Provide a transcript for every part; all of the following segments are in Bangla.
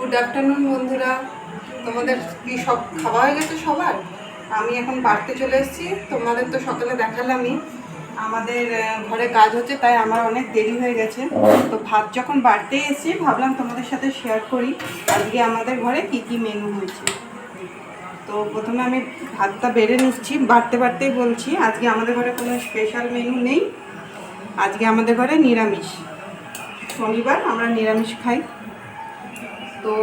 গুড আফটারনুন বন্ধুরা। তোমাদের কি সব খাওয়া হয়ে গেছে সবার? আমি এখন বাড়তে চলে এসেছি। তোমাদের তো সকালে দেখালামই আমাদের ঘরে কাজ হচ্ছে, তাই আমার অনেক দেরি হয়ে গেছে। তো ভাত যখন বাড়তে এসেছি ভাবলাম তোমাদের সাথে শেয়ার করি আজকে আমাদের ঘরে কি কি মেনু হয়েছে। তো প্রথমে আমি ভাতটা বেড়ে নিচ্ছি, বাড়তে বাড়তেই বলছি আজকে আমাদের ঘরে কোনো স্পেশাল মেনু নেই। আজকে আমাদের ঘরে নিরামিষ, শনিবার আমরা নিরামিষ খাই। তো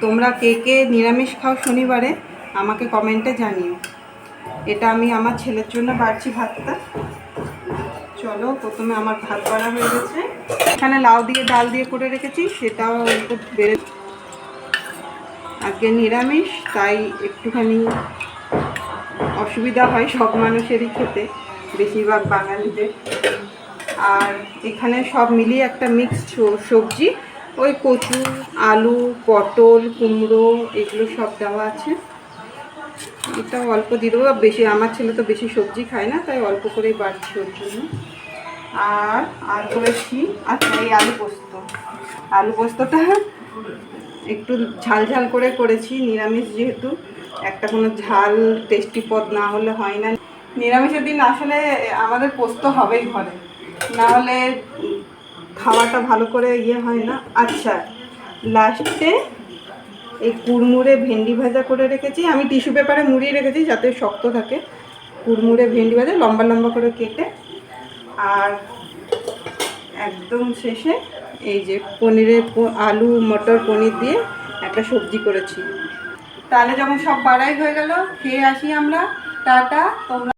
তোমরা কে কে নিরামিষ খাও শনিবারে আমাকে কমেন্টে জানিও। এটা আমি আমার ছেলের জন্য বাড়ছি ভাতটা। চলো, প্রথমে আমার ভাত বাড়া হয়ে গেছে। এখানে লাউ দিয়ে ডাল দিয়ে করে রেখেছি, সেটাও একটু বেড়ে। আজকে নিরামিষ, তাই একটুখানি অসুবিধা হয় সব মানুষেরই খেতে, বেশিরভাগ বাঙালিদের। আর এখানে সব মিলিয়ে একটা মিক্সড সবজি, ওই কচু, আলু, পটল, কুমড়ো এগুলো সব দেওয়া আছে। এটাও অল্প দিয়ে দেবো, বেশি আমার ছেলে তো বেশি সবজি খায় না, তাই অল্প করেই বাড়ছি ওর জন্য। আর করেছি আচ্ছা এই আলু পোস্তটা একটু ঝাল ঝাল করে করেছি, নিরামিষ যেহেতু একটা কোনো ঝাল টেস্টি পদ না হলে হয় না। নিরামিষের দিন আসলে আমাদের পোস্ত হবেই ঘরে, না হলে খাওয়াটা ভালো করে হয় না। আচ্ছা, লাস্টে এই কুড়মুড়ে ভেন্ডি ভাজা করে রেখেছি, আমি টিস্যু পেপারে মুড়িয়ে রেখেছি যাতে শক্ত থাকে। কুড়মুড়ে ভেন্ডি ভাজা লম্বা লম্বা করে কেটে। আর একদম শেষে এই যে আলু মটর পনির দিয়ে একটা সবজি করেছি। তাহলে যখন সব বাড়াই হয়ে গেল, খেয়ে আসি আমরা। টাটা। তোমরা